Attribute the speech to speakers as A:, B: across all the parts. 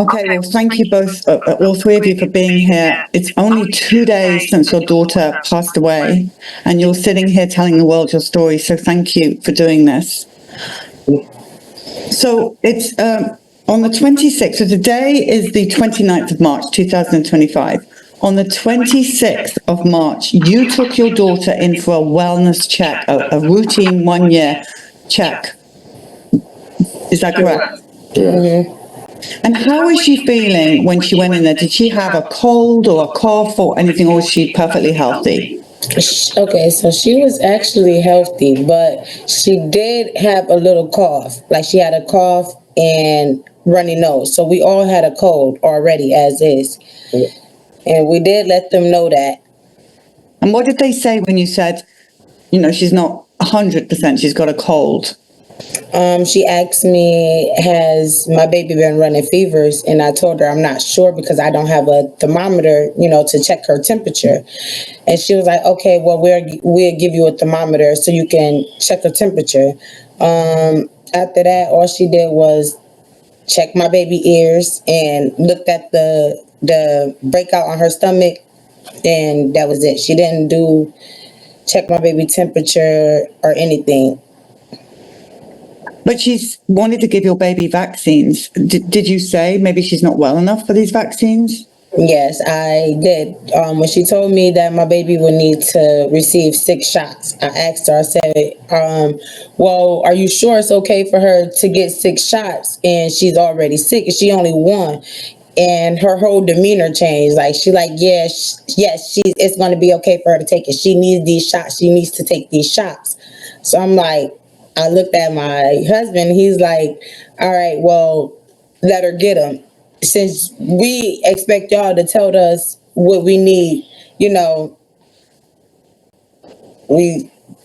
A: Okay, well, thank you both, all three of you, for being here. It's only 2 days since your daughter passed away, and you're sitting here telling the world your story, so thank you for doing this. So it's on the 26th, so today is the 29th of March, 2025. On the 26th of March, you took your daughter in for a wellness check, a routine 1-year check. Is that correct?
B: Mm-hmm.
A: And how was she feeling when she went in there? Did she have a cold or a cough or anything, or was she perfectly healthy?
B: Okay, so she was actually healthy, but she did have a little cough. Like she had a cough and runny nose. So we all had a cold already as is. And we did let them know that.
A: And what did they say when you said, she's not 100%, she's got a cold?
B: She asked me, has my baby been running fevers? And I told her I'm not sure because I don't have a thermometer, to check her temperature. And she was like, okay, well, we'll give you a thermometer so you can check her temperature. After that, all she did was check my baby ears and looked at the breakout on her stomach, and that was it. She didn't check my baby temperature or anything.
A: But she's wanted to give your baby vaccines. Did you say maybe she's not well enough for these vaccines?
B: Yes, I did. When she told me that my baby would need to receive 6 shots, I asked her, I said, well, are you sure it's okay for her to get 6 shots and she's already sick and she only 1? And her whole demeanor changed. Like, yes, it's going to be okay for her to take it. She needs these shots. She needs to take these shots. So I'm like, I looked at my husband. He's like, all right, well, let her get them. Since we expect y'all to tell us what we need, we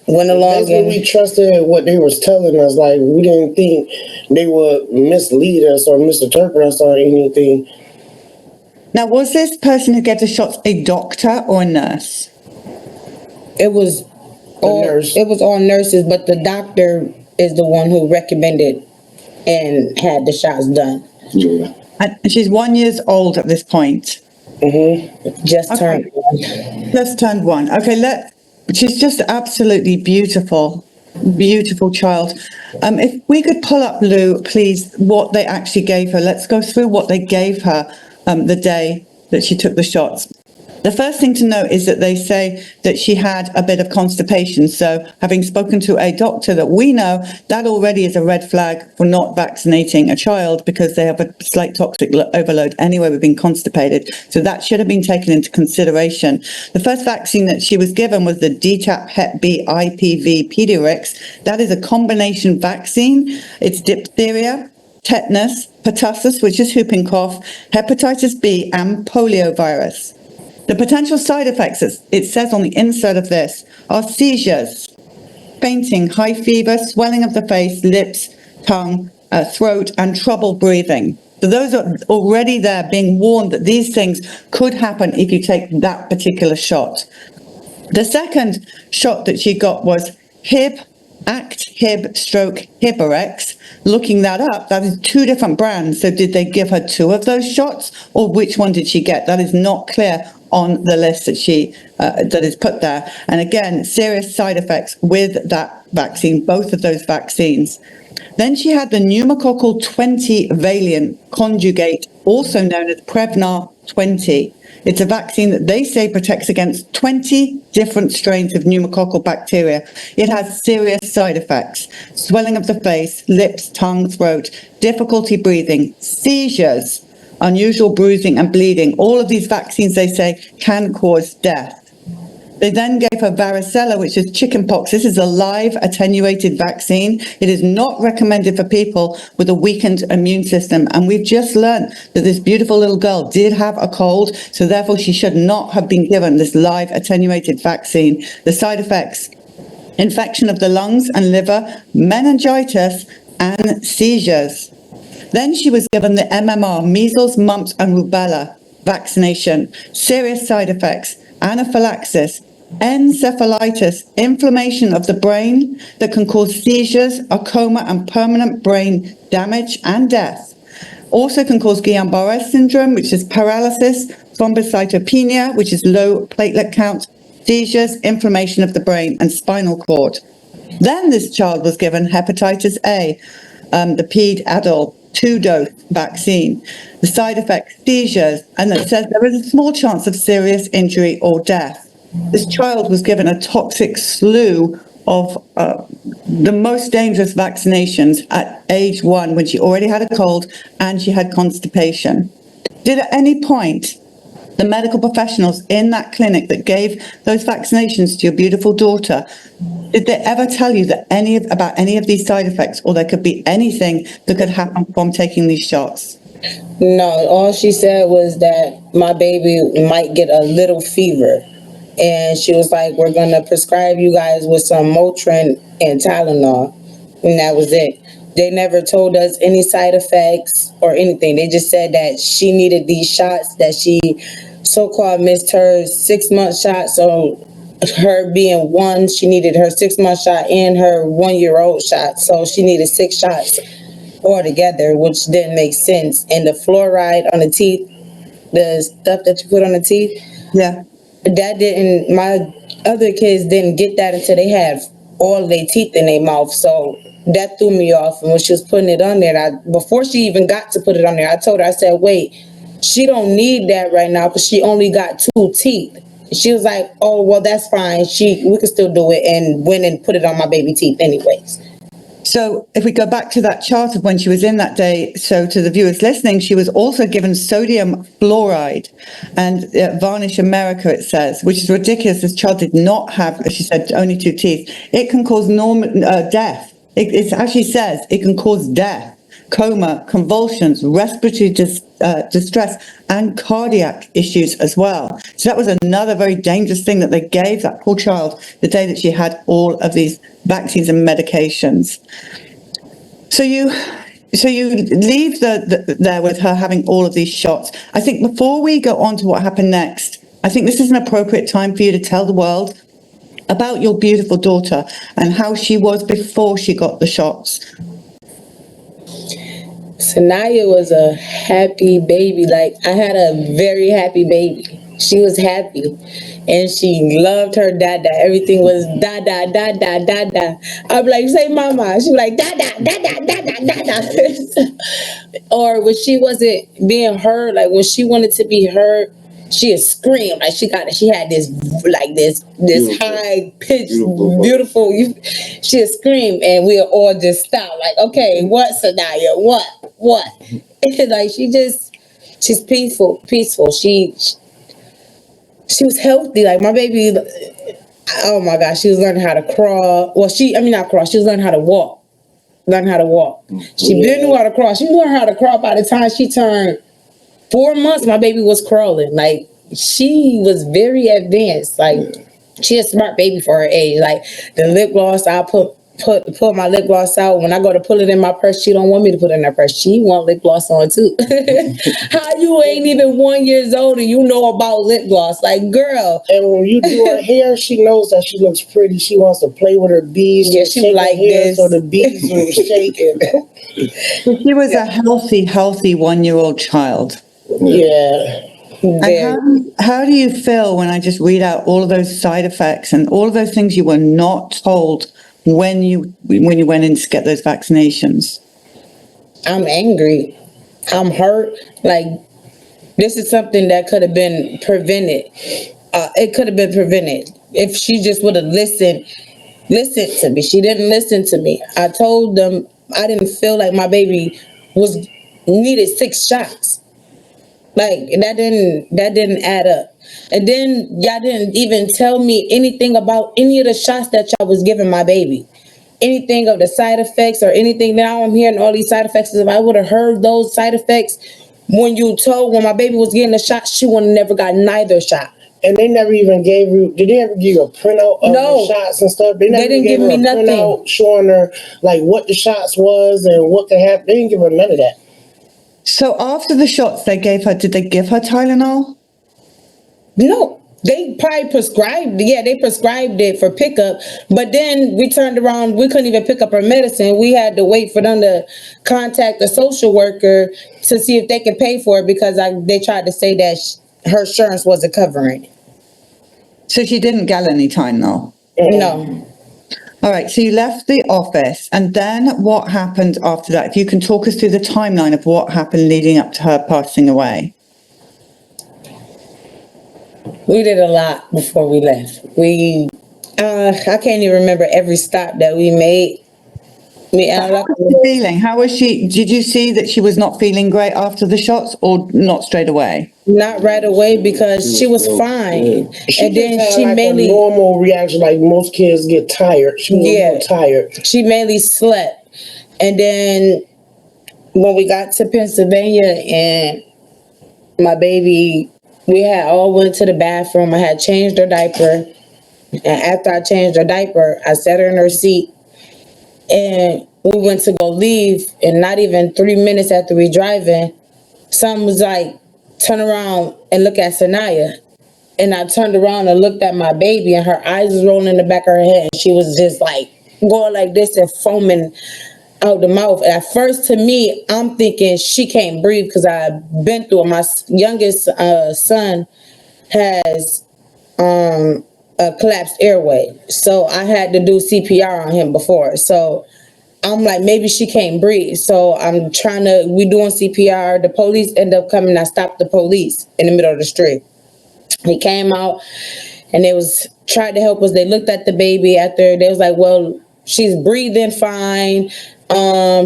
B: went along.
C: Basically, we trusted what they was telling us. Like, we didn't think they would mislead us or misinterpret us or anything.
A: Now, was this person who gave the shots a doctor or a nurse?
B: It was
C: nurse.
B: It was all nurses, but the doctor is the one who recommended and had the shots done.
C: Yeah.
A: And she's 1 year old at this point.
C: Mm-hmm.
B: Just turned 1.
A: Just turned 1. Okay, she's just absolutely beautiful child. If we could pull up, Lou, please, what they actually gave her. Let's go through what they gave her the day that she took the shots. The first thing to note is that they say that she had a bit of constipation. So having spoken to a doctor that we know, that already is a red flag for not vaccinating a child because they have a slight toxic overload anyway with being constipated. So that should have been taken into consideration. The first vaccine that she was given was the DTaP Hep B IPV pediatric. That is a combination vaccine. It's diphtheria, tetanus, pertussis, which is whooping cough, hepatitis B, and poliovirus. The potential side effects, it says on the insert of this, are seizures, fainting, high fever, swelling of the face, lips, tongue, throat, and trouble breathing. So those are already there, being warned that these things could happen if you take that particular shot. The second shot that she got was Hiberex. Looking that up, that is 2 different brands. So did they give her 2 of those shots, or which one did she get? That is not clear on the list that is put there. And again, serious side effects with that vaccine, both of those vaccines. Then she had the pneumococcal 20-valent conjugate, also known as Prevnar 20. It's a vaccine that they say protects against 20 different strains of pneumococcal bacteria. It has serious side effects: swelling of the face, lips, tongue, throat, difficulty breathing, seizures, unusual bruising and bleeding. All of these vaccines, they say, can cause death. They then gave her varicella, which is chickenpox. This is a live attenuated vaccine. It is not recommended for people with a weakened immune system. And we've just learned that this beautiful little girl did have a cold, so therefore she should not have been given this live attenuated vaccine. The side effects: infection of the lungs and liver, meningitis, and seizures. Then she was given the MMR, measles, mumps, and rubella vaccination. Serious side effects: anaphylaxis, encephalitis, inflammation of the brain that can cause seizures, a coma, and permanent brain damage and death. also can cause Guillain-Barré syndrome, which is paralysis, thrombocytopenia, which is low platelet count, seizures, inflammation of the brain, and spinal cord. Then this child was given hepatitis A, the ped adult 2-dose vaccine. The side effect, seizures, and it says there is a small chance of serious injury or death. This child was given a toxic slew of the most dangerous vaccinations at age 1 when she already had a cold and she had constipation. Did at any point the medical professionals in that clinic that gave those vaccinations to your beautiful daughter, did they ever tell you that about any of these side effects, or there could be anything that could happen from taking these shots?
B: No, all she said was that my baby might get a little fever. And she was like, we're going to prescribe you guys with some Motrin and Tylenol. And that was it. They never told us any side effects or anything. They just said that she needed these shots, that she so-called missed her 6-month shot. So her being 1, she needed her 6-month shot and her 1-year-old shot. So she needed 6 shots altogether, which didn't make sense. And the fluoride on the teeth, the stuff that you put on the teeth.
A: Yeah.
B: My other kids didn't get that until they had all their teeth in their mouth. So that threw me off. And when she was putting it on there, before she even got to put it on there, I told her, I said, wait, she don't need that right now because she only got 2 teeth. She was like, oh, well, that's fine. We could still do it, and went and put it on my baby teeth anyways.
A: So if we go back to that chart of when she was in that day, so to the viewers listening, she was also given sodium fluoride and Varnish America, it says, which is ridiculous. This child did not have, as she said, only 2 teeth. It can cause death. It actually says it can cause death, coma, convulsions, respiratory distress, and cardiac issues as well. So that was another very dangerous thing that they gave that poor child the day that she had all of these vaccines and medications. So you leave there with her having all of these shots. I think before we go on to what happened next, I think this is an appropriate time for you to tell the world about your beautiful daughter and how she was before she got the shots.
B: Sanaya was a happy baby. Like, I had a very happy baby. She was happy. And she loved her dada. Everything was dada, dada, dada. I'd be like, say mama. She'd be like, dada, dada, dada, dada. Or when she wasn't being heard, like when she wanted to be heard, she'd scream. Like she had this high pitched, beautiful. She'd scream, and we'd all just stop. Like, okay, what, Sanaya? What? Like she's peaceful. She was healthy. Like my baby, oh my gosh, she was learning how to crawl. Well, not crawl. She was learning how to walk. She didn't know how to crawl. She learned how to crawl by the time she turned 4 months. My baby was crawling. Like, she was very advanced. Like, she a smart baby for her age. Like, the lip gloss, I'll pull my lip gloss out. When I go to pull it in my purse, she don't want me to put it in her purse. She want lip gloss on too. How you ain't even 1 year old and you know about lip gloss? Like, girl.
C: And when you do her hair, she knows that she looks pretty. She wants to play with her beads.
B: Yeah, she like this.
C: So the beads are shaking.
A: She was a healthy 1-year-old child.
C: Yeah.
A: And how do you feel when I just read out all of those side effects and all of those things you were not told when you went in to get those vaccinations?
B: I'm angry. I'm hurt. Like, this is something that could have been prevented. It could have been prevented if she just would have listened to me. She didn't listen to me. I told them I didn't feel like my baby needed 6 shots. Like, that didn't add up. And then y'all didn't even tell me anything about any of the shots that y'all was giving my baby. Anything of the side effects or anything. Now I'm hearing all these side effects. If I would have heard those side effects when my baby was getting the shot, she would have never got neither shot.
C: And they never even did they ever give you a printout of the shots and stuff? They
B: didn't give me nothing.
C: Printout showing her like what the shots was and what could happen. They didn't give her none of that.
A: So after the shots they gave her, did they give her Tylenol?
B: No. They probably prescribed, yeah, they prescribed it for pickup, but then we turned around, we couldn't even pick up her medicine. We had to wait for them to contact the social worker to see if they could pay for it because they tried to say that her insurance wasn't covering it.
A: So she didn't get any time though?
B: No.
A: All right, so you left the office, and then what happened after that? If you can talk us through the timeline of what happened leading up to her passing away.
B: We did a lot before we left. I can't even remember every stop that we made.
A: How was she feeling? How was she? Did you see that she was not feeling great after the shots, or not straight away?
B: Not right away because she was fine.
C: She
B: And then
C: just had
B: she
C: like
B: mainly,
C: a normal reaction, like most kids get tired. She was a little tired.
B: she mainly slept. And then when we got to Pennsylvania and my baby, we had all went to the bathroom. I had changed her diaper. And after I changed her diaper, I set her in her seat. And we went to go leave. And not even 3 minutes after we driving, someone was like, turn around and look at Sanaya. And I turned around and looked at my baby, and her eyes was rolling in the back of her head. And she was just like going like this and foaming out the mouth. And at first, to me, I'm thinking she can't breathe because I've been through it. My youngest son has a collapsed airway. So I had to do CPR on him before. So I'm like, maybe she can't breathe. So we doing CPR. The police end up coming. I stopped the police in the middle of the street. He came out and they tried to help us. They looked at the baby after. They was like, well, she's breathing fine.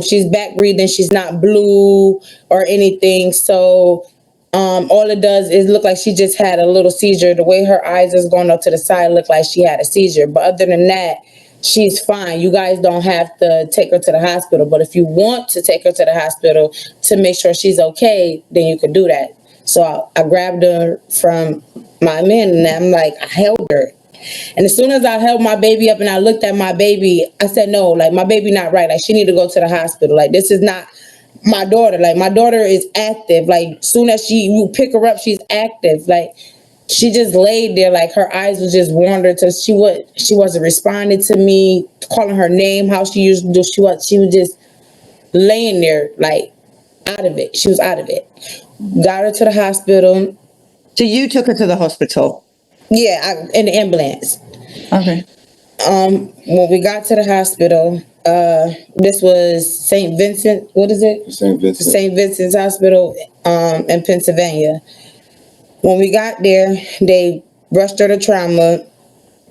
B: She's back breathing. She's not blue or anything. So all it does is look like she just had a little seizure. The way her eyes is going up to the side looked like she had a seizure. But other than that, she's fine. You guys don't have to take her to the hospital. But if you want to take her to the hospital to make sure she's okay, then you could do that. So I grabbed her from my man and I'm like, I held her. And as soon as I held my baby up and I looked at my baby, I said, no, like my baby not right. Like she need to go to the hospital. Like this is not my daughter. Like my daughter is active. Like soon as you pick her up, she's active. Like she just laid there, like her eyes was just wandered to she wasn't responding to me, calling her name how she used to do. She was just laying there like out of it. She was out of it. Got her to the hospital.
A: So you took her to the hospital?
B: Yeah, in the ambulance.
A: Okay.
B: When we got to the hospital, this was St. Vincent. What is it?
D: St. Vincent.
B: St. Vincent's Hospital, in Pennsylvania. When we got there, they rushed her to trauma.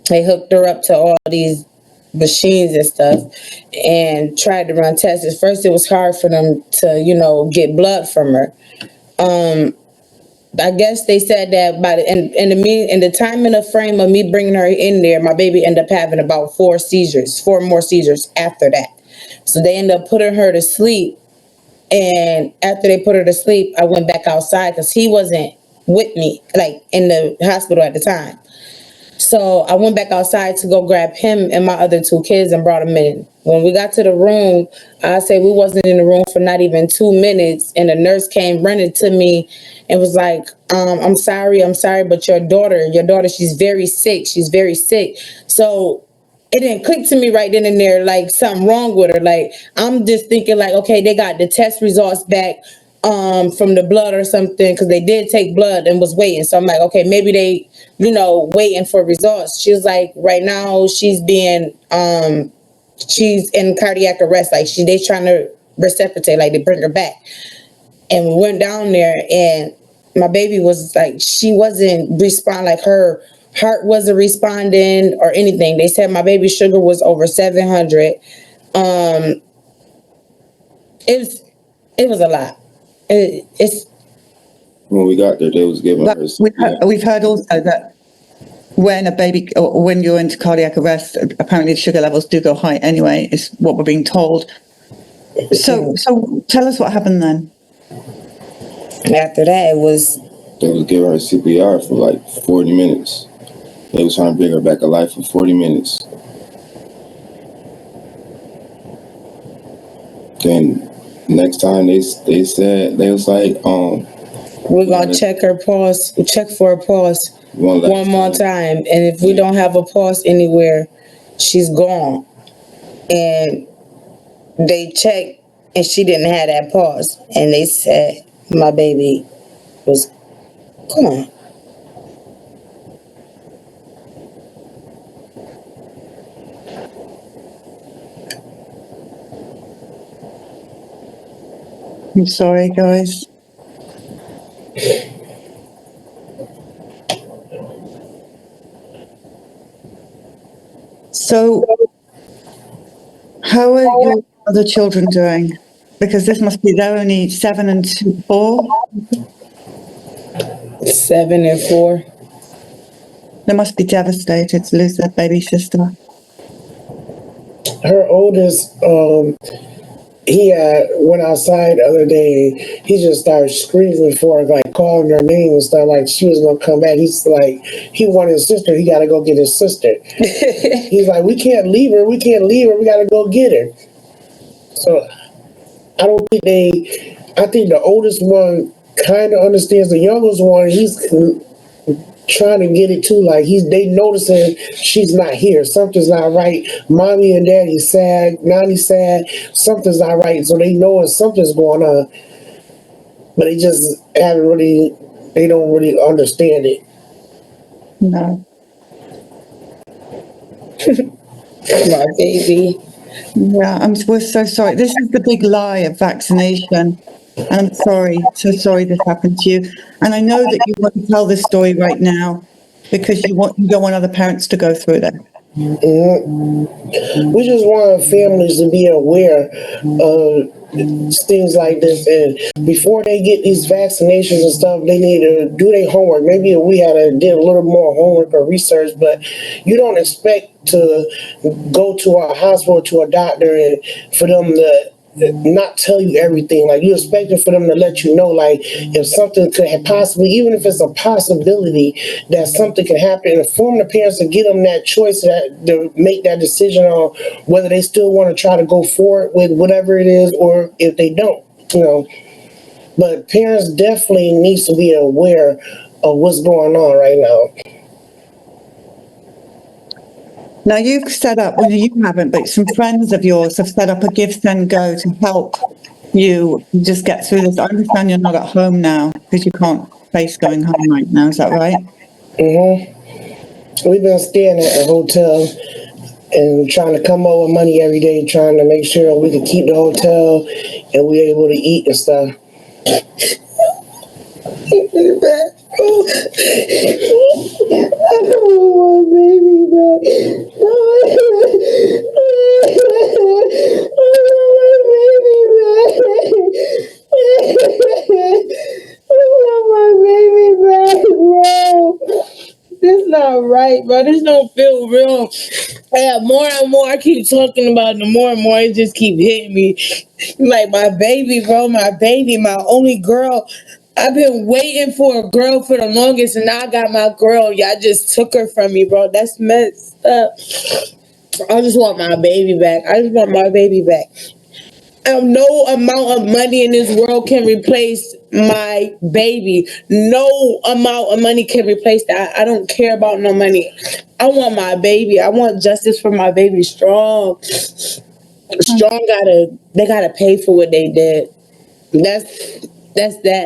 B: They hooked her up to all these machines and stuff, and tried to run tests. At first, it was hard for them to, get blood from her. I guess they said that by in the time and the frame of me bringing her in there, my baby ended up having about 4 more seizures after that. So they ended up putting her to sleep. And after they put her to sleep, I went back outside because he wasn't with me, like in the hospital at the time. So I went back outside to go grab him and my other 2 kids and brought them in. When we got to the room, I say we wasn't in the room for not even 2 minutes. And the nurse came running to me and was like, I'm sorry, but your daughter, she's very sick. She's very sick. So it didn't click to me right then and there, like something wrong with her. Like, I'm just thinking like, okay, they got the test results back from the blood or something, because they did take blood and was waiting. So I'm like, okay, maybe they, waiting for results. She was like, right now she's being, she's in cardiac arrest. Like they trying to resuscitate, like they bring her back. And we went down there and my baby was like, she wasn't responding, like her heart wasn't responding or anything. They said my baby's sugar was over 700. It was a lot. It's
D: When we got there, they was giving her.
A: We've heard also that when a baby, or when you're into cardiac arrest, apparently the sugar levels do go high anyway, is what we're being told. So tell us what happened then.
B: After that,
D: they was giving her CPR for like 40 minutes. They was trying to bring her back alive for 40 minutes. Then next time they said, they was like,
B: we're gonna check for a pulse. one more time. And if we don't have a pulse anywhere, she's gone. And they checked and she didn't have that pulse. And they said my baby was gone.
A: I'm sorry, guys. So, how are your other children doing? Because this must be, they're only 7 and 4.
B: 7 and 4.
A: They must be devastated to lose their baby sister.
C: Her oldest, he went outside the other day. He just started screaming for her, like calling her name and stuff, like she was gonna come back. He's like, he wanted his sister. He got to go get his sister. He's like, we can't leave her. We can't leave her. We got to go get her. So I don't think I think the oldest one kind of understands. The youngest one, he's trying to get it too. Like they noticing she's not here. Something's not right. Mommy and daddy sad. Nanny's sad. Something's not right. So they know something's going on, but they just haven't really. They don't really understand it.
A: No.
B: My baby.
A: Yeah, we're so sorry. This is the big lie of vaccination. And I'm sorry, so sorry this happened to you. And I know that you want to tell this story right now because you don't want other parents to go through that.
C: Mm-hmm. We just want families to be aware of things like this, and before they get these vaccinations and stuff, they need to do their homework. Maybe if we had did a little more homework or research, but you don't expect to go to a hospital, to a doctor, and for them to not tell you everything. Like you expected for them to let you know, like if something could have possibly, even if it's a possibility that something could happen, inform the parents and give them that choice to make that decision on whether they still want to try to go forward with whatever it is or if they don't, But parents definitely needs to be aware of what's going on right now.
A: Now you've set up, well, you haven't, but some friends of yours have set up a Give, Send, Go to help you just get through this. I understand you're not at home now because you can't face going home right now. Is that right?
C: Mm-hmm. We've been staying at a hotel and trying to come up with money every day, trying to make sure we can keep the hotel and we're able to eat and stuff. I don't want my baby back. I want my baby back, bro.
B: This not right, bro. This don't feel real. Yeah, more and more I keep talking about it, the more and more it just keep hitting me. Like my baby, bro, my baby, my only girl. I've been waiting for a girl for the longest, and now I got my girl. Y'all just took her from me, bro. That's messed up. I just want my baby back. I just want my baby back. No amount of money in this world can replace my baby. No amount of money can replace that. I don't care about no money. I want my baby. I want justice for my baby. Strong they gotta pay for what they did. That's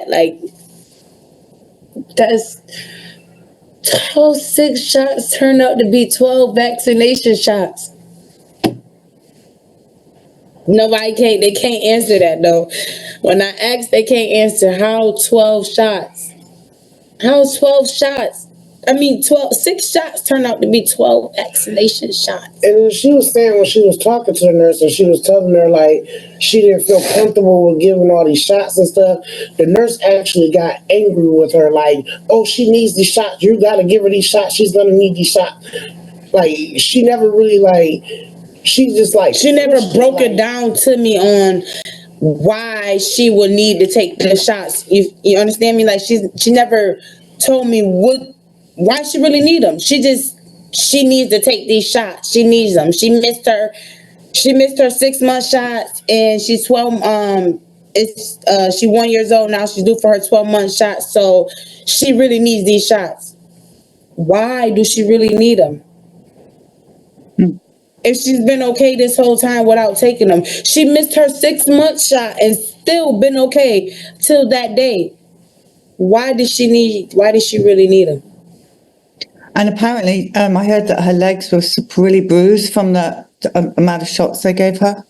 B: like that's 12 6 shots turned out to be 12 vaccination shots. They can't answer that though. When I ask, they can't answer how 12 shots. How 12 shots? 6 shots turned out to be 12 vaccination shots.
C: And she was saying when she was talking to the nurse and she was telling her like she didn't feel comfortable with giving all these shots and stuff, the nurse actually got angry with her like, oh, she needs these shots. You got to give her these shots. She's going to need these shots. Like she never really she never
B: broke it down to me on why she would need to take the shots. You understand me? Like she never told me why she really need them. She needs to take these shots. She needs them. She missed her 6-month shots, and she's 12. She 1 year old now. She's due for her 12-month shot. So she really needs these shots. why do she really need them? If she's been okay this whole time without taking them, she missed her 6-month shot and still been okay till that day. Why did she really need them?
A: And apparently, I heard that her legs were really bruised from the amount of shots they gave her.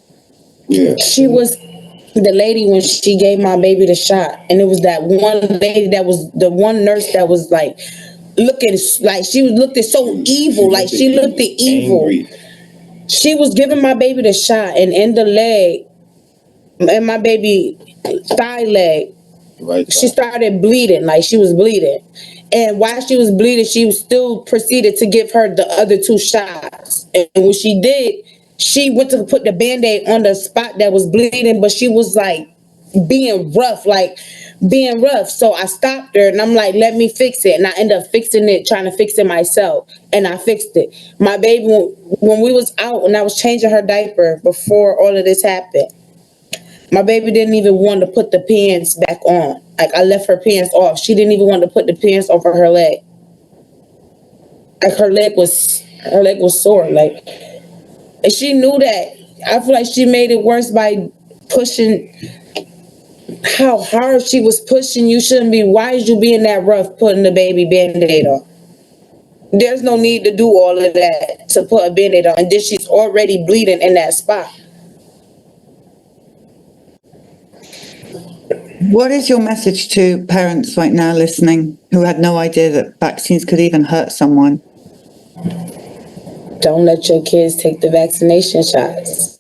D: Yeah.
B: She was the lady when she gave my baby the shot, and it was that one lady that was the one nurse that was like looking like she was looking so evil, like she looked evil.
D: Angry.
B: She was giving my baby the shot, and in the leg, and my baby thigh leg,
D: Right.
B: she started bleeding, like she was bleeding. And while she was bleeding, she still proceeded to give her the other 2 shots. And when she did, she went to put the Band-Aid on the spot that was bleeding, but she was like being rough. So I stopped her and I'm like, let me fix it. And I ended up fixing it, trying to fix it myself. And I fixed it. My baby, when we was out and I was changing her diaper before all of this happened, my baby didn't even want to put the pants back on. Like, I left her pants off. She didn't even want to put the pants over her leg. Like, her leg was sore. Like, and she knew that. I feel like she made it worse by pushing. How hard she was pushing. You shouldn't be. Why is you being that rough putting the baby Band-Aid on? There's no need to do all of that to put a Band-Aid on. And then she's already bleeding in that spot.
A: What is your message to parents right now listening who had no idea that vaccines could even hurt someone?
B: Don't let your kids take the vaccination shots.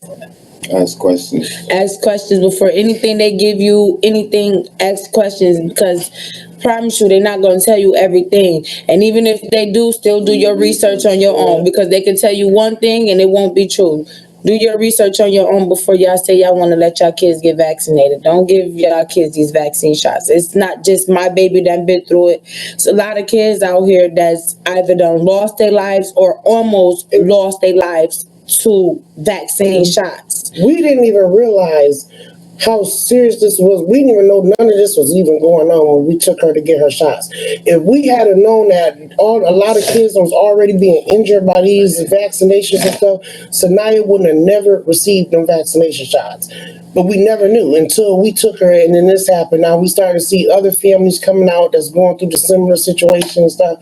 D: Ask questions.
B: Ask questions before anything they give you, anything, ask questions, because I promise you they're not going to tell you everything. And even if they do, still do your research on your own, because they can tell you one thing and it won't be true. Do your research on your own before y'all say y'all want to let y'all kids get vaccinated. Don't give y'all kids these vaccine shots. It's not just my baby that been through it. It's a lot of kids out here that's either done lost their lives or almost lost their lives to vaccine shots.
C: We didn't even realize how serious this was. We didn't even know none of this was even going on when we took her to get her shots. If we had known that a lot of kids was already being injured by these vaccinations and stuff, Sanaya wouldn't have never received them vaccination shots. But we never knew until we took her, and then this happened. Now we started to see other families coming out that's going through the similar situation and stuff.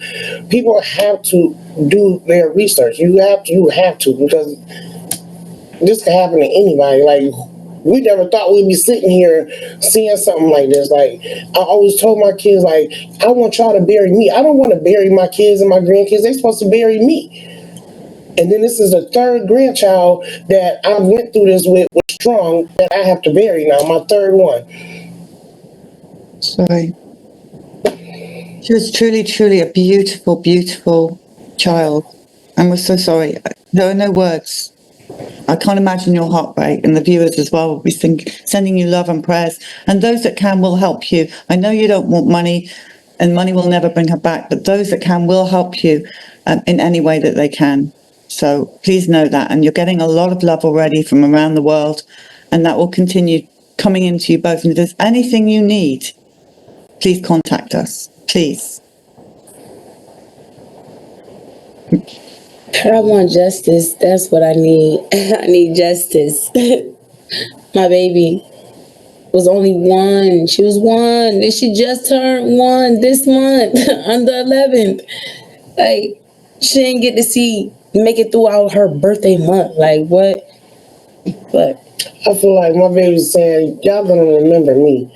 C: People have to do their research. You have to, because this can happen to anybody. Like, we never thought we'd be sitting here seeing something like this. Like, I always told my kids, like, I want y'all to bury me. I don't want to bury my kids and my grandkids. They're supposed to bury me. And then this is the 3rd grandchild that I went through this with strong that I have to bury now, my 3rd one.
A: Sorry. She was truly, truly a beautiful, beautiful child. And we're so sorry. There are no words. I can't imagine your heartbreak, and the viewers as well will be sending you love and prayers. And those that can will help you. I know you don't want money, and money will never bring her back, but those that can will help you in any way that they can. So please know that. And you're getting a lot of love already from around the world, and that will continue coming into you both. And if there's anything you need, please contact us. Please.
B: I want justice. That's what I need. I need justice. My baby was only 1. She was 1. And she just turned 1 this month on the 11th. Like, she didn't get to make it throughout her birthday month. Like, what? But
C: I feel like my baby's saying, y'all gonna remember me.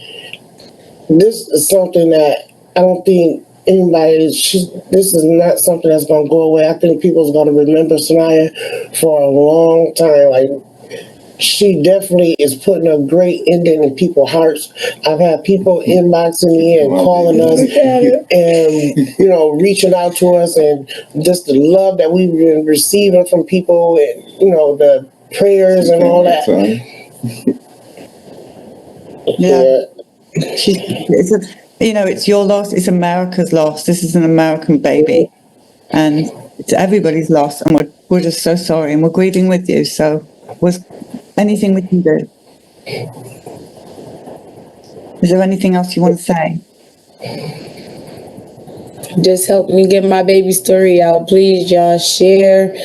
C: This is something that I don't think this is not something that's going to go away. I think people's going to remember Sanaya for a long time. Like, she definitely is putting a great ending in people's hearts. I've had people inboxing me and calling us and, reaching out to us, and just the love that we've been receiving from people, and, the prayers and all that.
A: It's your loss, it's America's loss. This is an American baby, and it's everybody's loss, and we're just so sorry, and we're grieving with you. So was anything we can do? Is there anything else you want to say?
B: Just help me get my baby story out, please, y'all. Share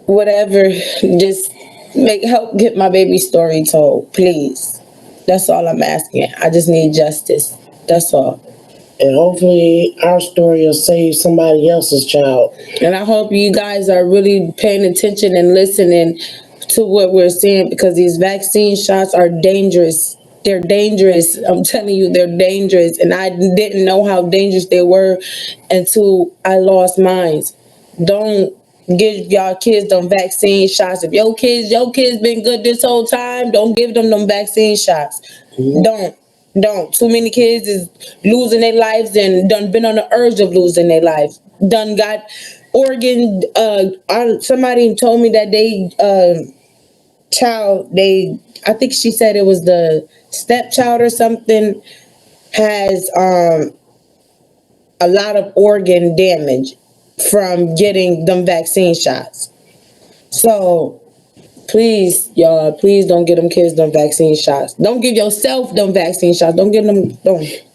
B: whatever. Just help get my baby story told, please. That's all I'm asking. I just need justice. That's all.
C: And hopefully our story will save somebody else's child.
B: And I hope you guys are really paying attention and listening to what we're saying, because these vaccine shots are dangerous. They're dangerous. I'm telling you, they're dangerous. And I didn't know how dangerous they were until I lost mine. Don't give y'all kids them vaccine shots. If your kids been good this whole time, don't give them vaccine shots. Don't. Too many kids is losing their lives and done been on the urge of losing their life. Done got organ. Somebody told me that I think she said it was the stepchild or something, has a lot of organ damage from getting them vaccine shots. So please, y'all, please don't get them kids them vaccine shots. Don't give yourself them vaccine shots. Don't get them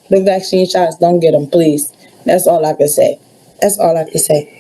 B: the vaccine shots. Don't get them, please. That's all I can say. That's all I can say.